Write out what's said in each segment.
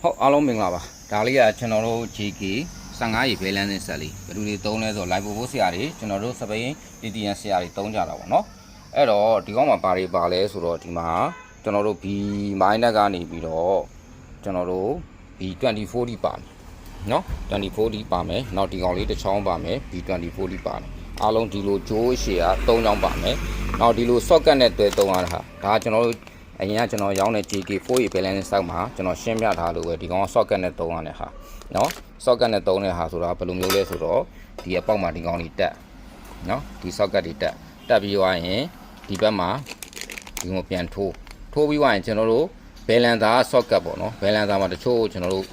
ဟုတ်အားလုံးမင်္ဂလာပါဒါလေးကကျွန်တော်တို့ JK 15ရေဘဲလန်းနဲ့ဆက်လေးဘယ်လိုတွေသုံးလဲဆိုတော့ live ပို့ဆရာတွေကျွန်တော်တို့စပိန် TTN ဆရာတွေသုံးကြတာပေါ့နော်အဲ့တော့ဒီကောင်မှာဘာတွေပါလဲဆိုတော့ဒီမှာကျွန်တော်တို့ B minus ကနေပြီးတော့ကျွန်တော်တို့ B24D ပါမယ်နော်24D ပါမယ်နောက်ဒီကောင်လေးတစ်ချောင်းပါမယ် B24D ပါမယ်အားလုံးဒီလိုဂျိုးရှည်က3ချောင်းပါမယ်နောက်ဒီလို socket နဲ့တွဲသုံးရတာဒါကျွန်တော်တို့အရင်ကကျွန်တော်ရောင်းတဲ့ JK4 ရေ balance ဆောက်မှာကျွန်တော်ရှင်းပြထားလို့ပဲဒီကောင် socket နဲ့သုံးရတဲ့ဟာเนาะ socket နဲ့သုံးတဲ့ဟာဆိုတာဘယ်လိုမျိုးလဲဆိုတော့ဒီအပေါက်မှာဒီကောင်လေးတက်เนาะဒီ socket တွေတက်ပြီးသွားရင်ဒီဘက်မှာဒီကိုပြန်ထိုးပြီးသွားရင်ကျွန်တော်တို့ balancer socket ပေါ့เนาะ balancer မှာတချို့ကျွန်တော်တို့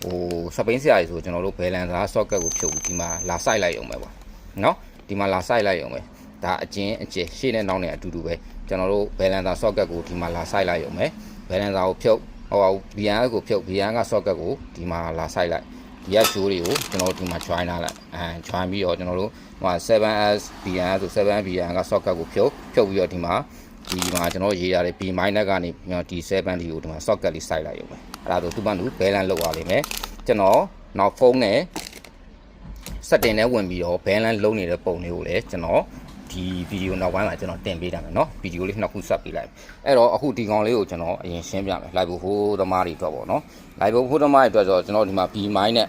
ဟိုစပိန်ဆရာကြီးဆိုကျွန်တော်တို့ balancer socket ကိုဖြုတ်ပြီးဒီမှာလာစိုက်လိုက်အောင်ပဲပေါ့เนาะဒီမှာလာစိုက်လိုက်အောင်ပဲဒါအကျဉ်ရှေ့နဲ့နောက်နဲ့အတူတူပဲကျွန်တော်တို့ balancer socket ကိုဒီမှာလာစိုက်လိုက်ရုံပဲ balancer ကိုဖြုတ်ဟို BN ကိုဖြုတ် BN က socket ကိုဒီမှာလာစိုက်လိုက်ဒီကဂျိုးတွေကိုကျွန်တော်တို့ဒီမှာ join လာလိုက်join ပြီးတော့ကျွန်တော်တို့ဟို 7S BN ဆို 7 BN က socket ကိုဖြုတ်ပြီးတော့ဒီမှာကျွန်တော်ရေးရတယ် B minus ကနေဒီ 7D ကိုဒီမှာ socket လေးစိုက်လိုက်ရုံပဲအဲ့ဒါဆိုသူ့ဘက်သူ balance လောက်ရလိမ့်မယ်ကျွန်တော်နောက်ဖုန်းနဲ့ setting နဲ့ဝင်ပြီးတော့ balance လုံးနေတဲ့ပုံလေးကိုလည်းကျွန်တော်ဒီဗီဒီယိုနောက်ပိုင်းမှာကျွန်တော်တင်ပေးထားမယ်เนาะဗီဒီယိုလေးနှစ်ခုဆက်ပေးလိုက်အဲ့တော့အခုဒီကောင်လေးကိုကျွန်တော်အရင်ရှင်းပြမယ် live ဟိုးသမားတွေအတွက်ပေါ့เนาะ live ဟိုးသမားတွေအတွက်ဆိုတော့ကျွန်တော်ဒီမှာ B minus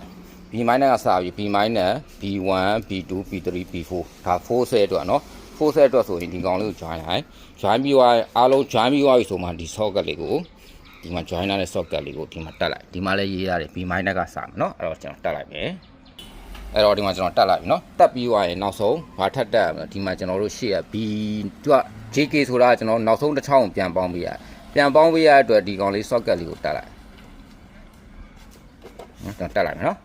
ကစပြီး B minus B1 B2 B3 B4 ဒါ4 set အတွက်เนาะ4 set အတွက်ဆိုရင်ဒီကောင်လေးကို join လိုက် join ပြီးသွားအားလုံး join ပြီးသွားပြီဆိုမှဒီ socket လေးကိုဒီမှာ join တဲ့ socket လေးကိုဒီမှာတက်လိုက်ဒီမှာလည်းရေးရတယ် B minus ကစမယ်เนาะအဲ့တော့ကျွန်တော်တက်လိုက်မယ်အဲ့တော့ဒီမှာကျွန်တော်တက်လိုက်ပြီเนาะတက်ပြီးသွားရင်နောက်ဆုံးဘာထပ်တက်ရမလဲဒီမှာကျွန်တော်တို့ရှေ့က B သူက JK ဆိုတာကျွန်တော်နောက်ဆုံးတစ်ချောင်းပြန်ပေါင်းပေးရအတွက်ဒီကောင်လေး socket လေးကိုတက်လိုက်နော်တက်လိုက်မယ်เนาะ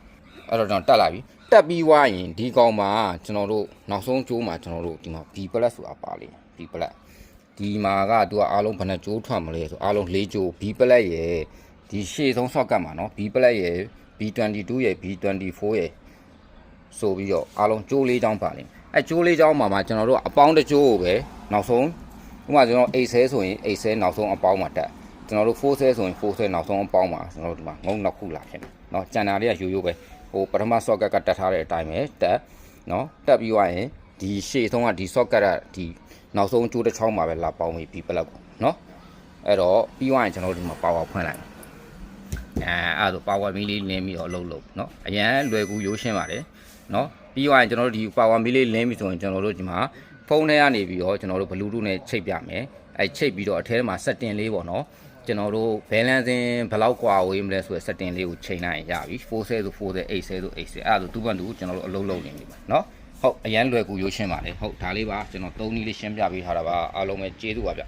အဲ့တော့ကျွန်တော်တက်လိုက်ပြီတက်ပြီးသွားရင်ဒီကောင်မှာကျွန်တော်တို့နောက်ဆုံးကျိုးမှာကျွန်တော်တို့ဒီမှာ B+ ဆိုတာပါလိမ့်မယ် B+ ဒီမှာကသူကအားလုံးဘယ်နှကျိုးထွက်မလဲဆိုအားလုံး၄ကျိုး B+ ရဲ့ဒီရှေ့ဆုံး socket မှာเนาะ B+ ရဲ့ B22 ရဲ့ B24 ရဲ့ဆိုပြီးတော့အားလုံးကျိုး၄ချောင်းပါလိမ့်အဲကျိုး၄ချောင်းမှာကျွန်တော်တို့အပေါင်းတစ်ကျိုးကိုပဲနောက်ဆုံးဥပမာကျွန်တော်8ဆဲဆိုရင်8ဆဲနောက်ဆုံးအပေါင်းမှာတက်ကျွန်တော်တို့4ဆဲဆိုရင်4ဆဲနောက်ဆုံးအပေါင်းမှာကျွန်တော်တို့ဒီမှာငုံနှစ်ခုလာဖြစ်တယ်เนาะကျန်တာတွေကရိုးရိုးပဲဟိုပထမ socket ကတက်ထားတဲ့အတိုင်းပဲတက်เนาะတက်ပြီးသွားရင်ဒီရှေ့ဆုံးကဒီ socket ကဒီနောက်ဆုံးကျိုးတစ်ချောင်းမှာပဲလာပေါင်းပြီးပြီးပလက်ကိုเนาะအဲ့တော့ပြီးသွားရင်ကျွန်တော်တို့ဒီမှာ power ဖွင့်လိုက်အဲ့ဒါဆို power မီလေးလင်းပြီးတော့အလုပ်လုပ်เนาะအရန်လွယ်ကူရိုးရှင်းပါတယ်เนาะပြီးသွားရင်ကျွန်တော်တို့ဒီ power မီလေးလင်းပြီဆိုရင်ကျွန်တော်တို့ဒီမှာဖုန်းထဲကနေပြီးတော့ကျွန်တော်တို့ Bluetooth နဲ့ချိတ်ပြမယ်အဲချိတ်ပြီးတော့အထဲမှာ setting လေးပေါ့เนาะကျွန်တော်တို့ balancing ဘယ်လောက်กว่าဝေးမလဲဆိုတဲ့ setting လေးကိုချိန်လိုက်ရင်ရပြီ4ဆဲဆို4ဆဲ8ဆဲဆို8ဆဲအဲ့ဒါဆိုသူ့ဘက်သူကျွန်တော်တို့အလုပ်လုပ်နေပြီเนาะဟုတ်အရန်လွယ်ကူရိုးရှင်းပါတယ်ဟုတ်ဒါလေးပါကျွန်တော်3နည်းလေးရှင်းပြပေးထားတာပါအားလုံးပဲကျေးဇူးပါဗျ